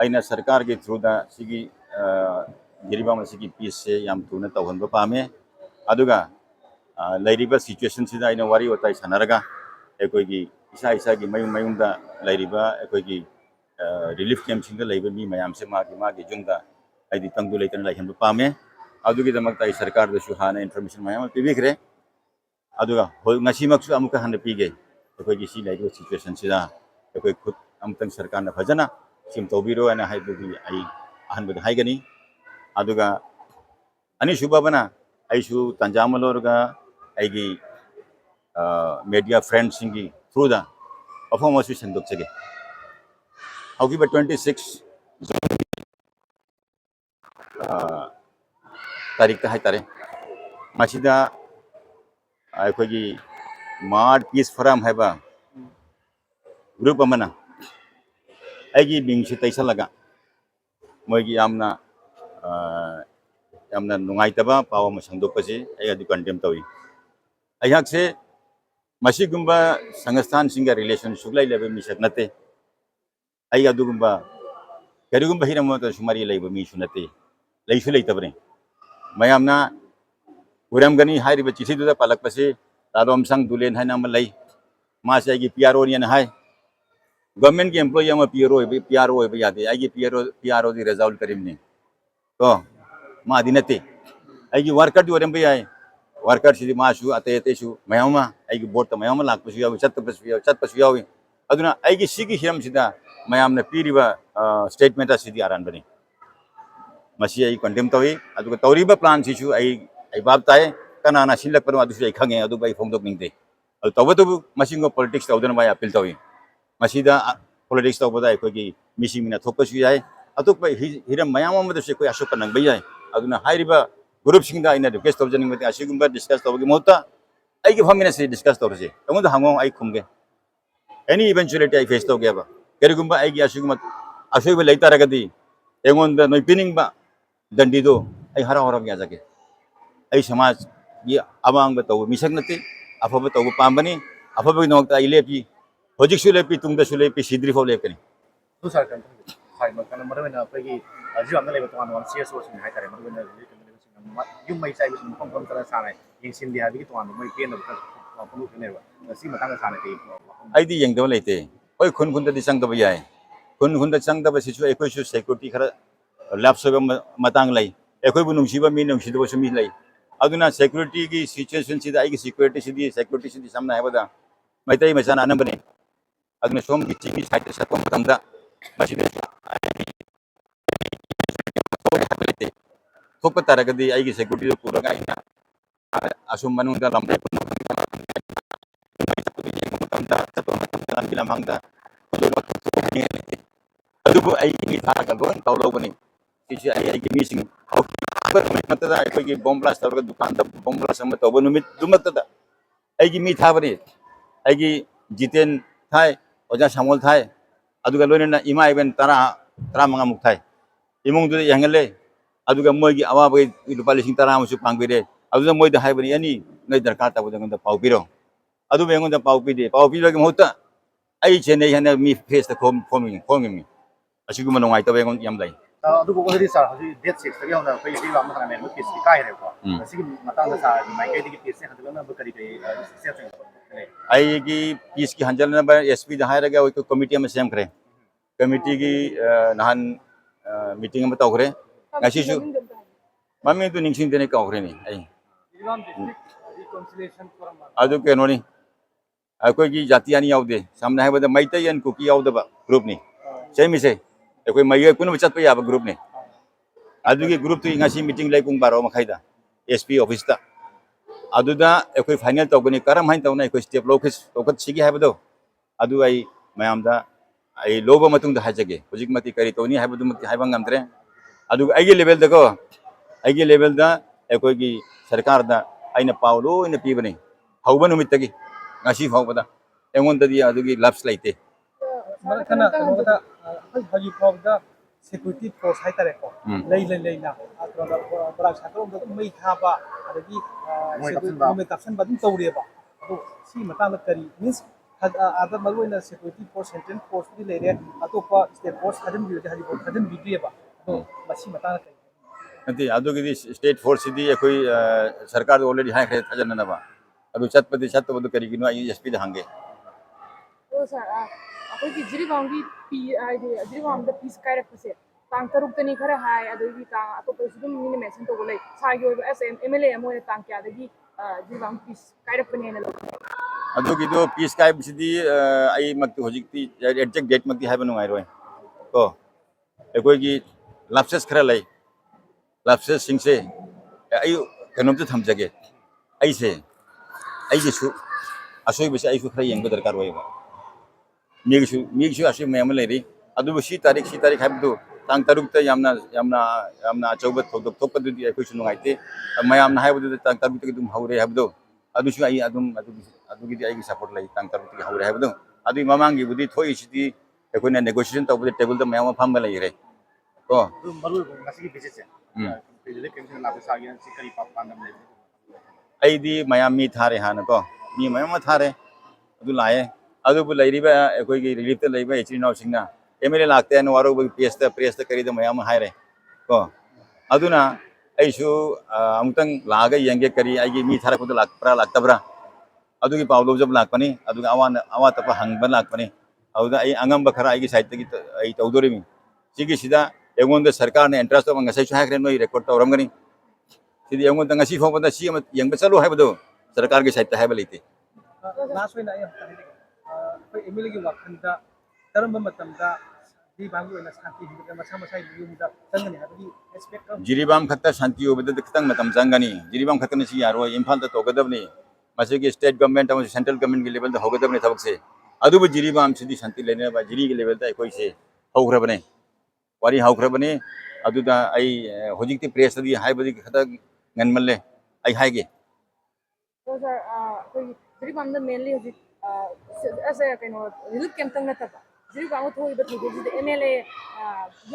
अना सरकार के थ्रू सिगी गिरिबाम सिगी पीस से याम थुना तौहनबा पामे अदुगा लैरिबा सिचुएशन सिदा अना वारी वताई सानरगा अखोगी इसा इसा की मयूं मयूंदा लैरिबा अखोगी रिलीफ कैंप सिंदा लैबा मी मयाम से मागी जुंगा आइदि तंगु लेतन लाइहनबा पामे अदुगी दमकता आई सरकार दसु हाना इन्फॉर्मेशन मयाम पिबिखरे अदुगा ngasimaksu amuka handa pige अखोगी सी लैरिबा सिचुएशन सिदा अखोई खुद अमतंग सरकार ना फजना सिम तौबीरो अना हाइबुगी आई अहनबद हाइगनी अदुगा अनिसुबबना आइसु तंजामलोरगा आइगी मीडिया फ्रेंड्स सिंगी थ्रू दा परफॉर्मेंस संदोक्चगे हौगिबा 26 तारीख हाई तारे मासिदा अखोगी मार्ट पीस फोरम हैबा ग्रुप अमना आइगी बिंगसु तैसलगा मोगी यामना यामना नुंगाइतबा पाव म संदोकपसे आई अदु कंडेम तवी अयाक से मसिगुंबा संस्थान सिंगा रिलेशन सुगलाई लेबे मिसक नते आई अदुगुंबा करिगुंबा हिरमत सुमारी लेबे मिसु नते लैसु लेतबने मयामना उरमगनी हारिबा चिठीदुदा पालकपसे तारोमसंग दुलेन हाइना म लै मासे आइगी पीआरओ नियन हाय गवर्नमेंट के एम्प्लॉय अमा पीआरओ यादे आइगी पीआरओ दी रिजल्ट करिमने तो मादी नते आइगी वर्कर दी ओरम याय वर्कर सिदी मासु अते अतेसु मयामा आइगी बोर्ड त मयामा लाकपसु याव चतपसु याव अदुना आइगी सिगी हिरम सिदा मयामना पीरिबा स्टेटमेंट सिदी आरान बने मसी आई कंडेम तवी अदुगा तौरीबा प्लान सिसु आई बाप ताए कनाना सिलकपनो अदुसु आई खंगे अदु बाई फोंदोक निंगते अदु तवतबु मसिंगो पॉलिटिक्स तौदन बाय अपील तवी मसीदा पॉलिटिक्स तौबदा अखोगी मिसिंग मिना थोपसु याय अतुप हिरम मयाम अमदसु कोई अशोक नंगबे याय अदुना हाइरिबा ग्रुप सिंगदा आइना रिक्वेस्ट तौजनिंगबते असिगुंबा डिस्कस तौबगी मोता आइगी फमिना से डिस्कस तौरसे तमोद हांगो आई खुमगे एनी इवेंचुअलिटी आई फेस तौगेबा करिगुंबा आइगी असिगुंबा अशोइबा लेतारगदी एंगोंदा नोय पिनिंगबा दंडीदो आई हरा हरा याजागे आई समाज ये अबांग तौब मिसक नते अफब तौब पांबनी अफबगी नोक्ता आई लेपी होजिकसु लेपी तुंगदसु लेपी सिद्रिफो लेपनी तो सर कन हाय मकन मरवेना फगी जिवामना लेबा तोन वन सीएसओ सिन हाय तारे मरवेना युम मै साइ बिसुम फम फम तरा सानाय यिंसिन दिहा बिगी तोन मै पेन ब फनु नेबा सी मतंग सानाय ते आइदी यंगदब लेते ओय खुन खुन दि संगदब याय खुन खुन द संगदब सिसु एकोइसु सिक्योरिटी खरा लैप्सबा मतंग लै एकोइबु नुंसिबा मी नुंसिदबसु मी लै अदुना सिक्योरिटी की सिचुएशन सिदा आइगी सिक्योरिटी सिदी सामना हैबदा मैतै मचाना अनबने अदुना सोम की चिकी साइट सतम मतंगदा मसिदे थोप तारगदी आइगी सिक्योरिटी पुरगा आइना assume मनुंदा लमदे lamangda adubu ai mi thaga lon tawlobani isi ai gi missing matada ai gi bomb blast tawga dukan da bomb blast am tawba numit dumatada ai gi mi thabani ai gi jiten thai oja samol thai aduga loina ima even tara manga muk thai imung du yangale aduga moi gi awa bai lupa lising tara musu pangbire aduga moi da hai bani ani ngai darkar ta budang da paupiro adu bengon da paupide paupiro gi mohta आई चेन्नई हने मी face the खोमी मी असिगुम नोंगाइ तबे gun याम लै अदु को Hari sir हजि date 6 तगे होना फै सी लाम खाना मे case की काय रे को सिगि मतंग सा माइके दिगि केस से हदलना बकरी के सेट आई की पीस की हंजल न एसपी जहां रगे ओइ कमिटी में सेम करे कमिटी की नहान मीटिंग में तौखरे ngasisu mami tu ningsing dene kaukre ni ai adu kenoni अकोई की जातियानी यावदे सामने है बदे मैतैयन कुकी यावदबा ग्रुप नि सेमी से अकोई मैय कुन बचत पे याब ग्रुप नि अदुगी ग्रुप तु इंगासी मीटिंग लै पुंग 12 मखाइदा एसपी ऑफिस ता अदुदा अकोई फाइनल तौगनी करम हाइन तौना अकोई स्टेप लोखिस तौकत सिगी हाबदो अदु आई मयामदा आई लोबा मतुंग दा हाजगे हुजिक मति करी तौनी हाबदु मति हाइबा ngamdre अदु आइगे लेवल दको आइगे लेवल दा अकोई की सरकार दा आइना Paulo in पीबनी हौबा नुमित तगी ngasi phawbada engon dadi adugi laps laite kana kana haji phawda security force hai tare ko lei na atroda bara satro do mai khaba adagi security me caption badum tawre ba ado si matang kari means आदा मरुना security force central force की लेरे अतोपा state force खदम भी हजी को खदम बिद्रियबा तो मसी मताना कई नती अदुगिदी state force सिदी कोई सरकार ऑलरेडी हाई खरे थजननबा अदु चतपति चतबदु करिगिनो आई एसपी दा हंगे तो सर अखोई जिरीबांगी पी आइदे जिरीबांग पीस कायरक्पसे तांग तरुक्तनी खरा हाय अदगी तांग अतोपसु दुम मिने मेंशन तो बोले सागी ओइबा एसएम एमएलए मोने तांग क्यादगी जिरीबांग पीस कायरक्पनेना लो अदुगिदो पीस काय बिसिदी आई मक्ति होजिकती एग्जैक्ट डेट मक्ति हाइबा नुंगाइरोय को एकोइगी लाप्सेस खरा लै लाप्सेस सिंगसे आई कनोमते थमजगे ऐसे ऐगिसु असोई बिसे आइसु खरा यंग दरकार होयबा मीगिसु असोई मयाम लेरी अदुबु सी तारीख हाइबदु तांग तरुकते यामना यामना यामना अचौबत थोदक थोपदुदी एकोइसु नुंगाइते मयामना हाइबदु तांग तरुकते दुम हौरे हाइबदु अदुसु आई अदुगिदी आई सपोर्ट लै तांग तरुकते हौरे हाइबदु अदुई ममांगी बुदी थोइसिदी एकोइना नेगोशिएशन तौबदे टेबल द मयाम फामबा लैरे को ꯑꯗꯨ ꯃꯔꯨ ꯑꯣꯏꯕ ꯉꯁꯤꯒꯤ ꯚꯤꯖꯤꯠꯁꯦ ꯔꯤꯂꯤꯐ ꯀꯦꯝꯞꯁꯤꯅ ꯂꯥꯛꯄ ꯁꯥꯒꯤ ꯁꯤ ꯀꯔꯤ ꯄꯥꯟꯗꯝ ꯂꯩꯕꯒꯦ ꯑꯩꯗꯤ ꯃꯌꯥꯝ ꯃꯤ ꯊꯥꯔꯦ ꯍꯥꯟꯅꯀꯣ ꯃꯤ ꯃꯌꯥꯝ ꯑꯃ ꯊꯥꯔꯦ ꯑꯗꯨ ꯂꯥꯛꯑꯦ ꯑꯗꯨꯕꯨ ꯂꯩꯔꯤꯕ ꯑꯩꯈꯣꯏꯒꯤ ꯔꯤꯂꯤꯐꯇ ꯂꯩꯕ ꯏꯆꯤꯜ ꯏꯅꯥꯎꯁꯤꯡꯅ ꯑꯦꯝ ꯑꯦꯜ ꯑꯦ ꯂꯥꯛꯇꯦ ꯍꯥꯏꯅ ꯋꯥꯔꯧꯕꯒꯤ ꯄ꯭रेꯁꯇ ꯀꯔꯤꯗ ꯃꯌꯥꯝ ꯑꯃ ꯍꯥꯏꯔꯦ ꯀꯣ ꯑꯗꯨꯅ ꯑꯩꯁꯨ ꯑꯃꯨꯛꯇꯪ ꯂꯥꯛꯑꯒ ꯌꯦꯡꯒꯦ ꯀꯔꯤ ꯑꯩꯒꯤ ꯃꯤ ꯊꯥꯔꯛꯄꯗꯣ ꯂꯥꯛꯄ꯭ꯔꯥ ꯂꯥꯛꯇꯕ꯭ꯔꯥ ꯑꯗꯨꯒꯤ ꯄꯥꯎ ꯂꯧꯖꯕ ꯂꯥꯛꯄꯅꯤ ꯑꯗꯨꯒ ꯑꯋꯥꯠ ꯑꯄꯥ ꯍꯪꯕ ꯂꯥꯛꯄꯅꯤ ꯑꯗꯨꯗ ꯑꯩ ꯑꯉꯝꯕ ꯈꯔ ꯑꯩꯒꯤ ꯁꯥꯏꯠꯇꯒꯤ ꯑꯩ ꯇꯧꯗꯣꯔꯤꯃꯤ ꯁꯤꯒꯤꯁꯤꯗ ꯑꯩꯉꯣꯟꯗ ꯁꯔꯀꯥꯔꯅ ꯑꯦꯟꯇ꯭ꯔꯁ ꯇꯧꯕ ꯉꯁꯥꯏꯁꯨ ꯍꯥꯏꯈ꯭ꯔꯦ ꯅꯣꯏ ꯔꯦꯀꯣꯔꯗ ꯇꯧꯔꯝꯒꯅꯤ सिदी यंगोंदा ngasi phobada si ama yang bechalu haibdo sarkar ge side haibal ite last में आई कोई एमएलए की वाखंदा करम मतमदा जिरीबांगी ओइना शांति हिबे मसा मसा युमदा चंगने हाबगी एक्सपेक्ट कर jiribam khatta shanti obeda kitang matam changani jiribam khatta ni si yaro imphal da togadabni mase ge state government ama central government ge level da hogadabni thabak se adubu jiribam sidi shanti lene ba jiri ge level da ekoi se haugrabane wari haugrabane aduda ai hojikti press di haibadi khatta nganmalle ai haige तो sir अखोई जिरीबांग mainly हजी ऐसे कनो relief camp तंग नतबा जिरीबांग थोइबा थोइबे MLA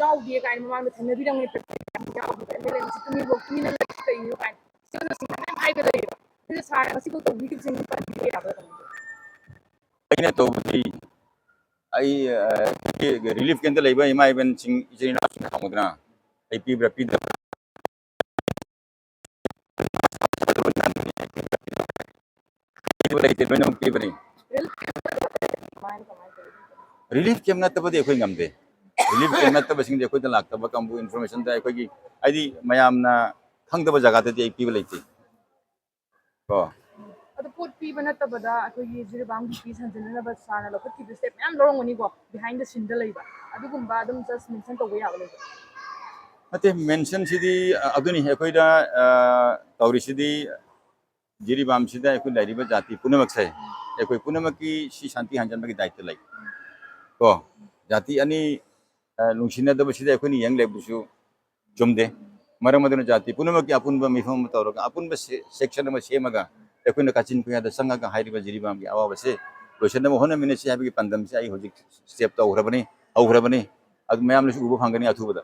याउदी Kine ममांग थनबिरंग नि MLA सितुमी बो किमिना कइयो Kine सिंग सिंग highway लेबा दिस सार सिको तो वीक सिंग पर दिए याबा aina to budi ai relief kenda leba ima even sing ijina sing hamudna ai pibra pida ite bena pibri mine कमाई करे relief kem na tabadi ekoi ngamde relief kem na tabasing ekoi da laktaba kambu information da ekoi gi aidi mayam na khangdaba jaga da ei pibla ite ko अदो pot पीबा नतबदा अखोई जिरीबांग piece हंजनना साना लखत की step ma'am लरोंगनी को behind the seen the लेबा अदुगुंबा अदुम just mention तोबो याबा लेबा ate mention sidi aduni ekoi da tauri sidi jiribam sida ekoi lariba jati punamak sai ekoi punamak ki si shanti hanjan bagi daitya lai ko jati ani lungsina da sida ekoi ni yang lebusu jomde maramaduna jati punamak ki apunba mifam tawraga apunba section ma semaga ekoi na kachin puya da sanga ga hairiba jiribam ki awa base loisana mo hona minesi habigi pandam se ai hojik step ta uhrabani adu mayam lesu ubu phangani athubada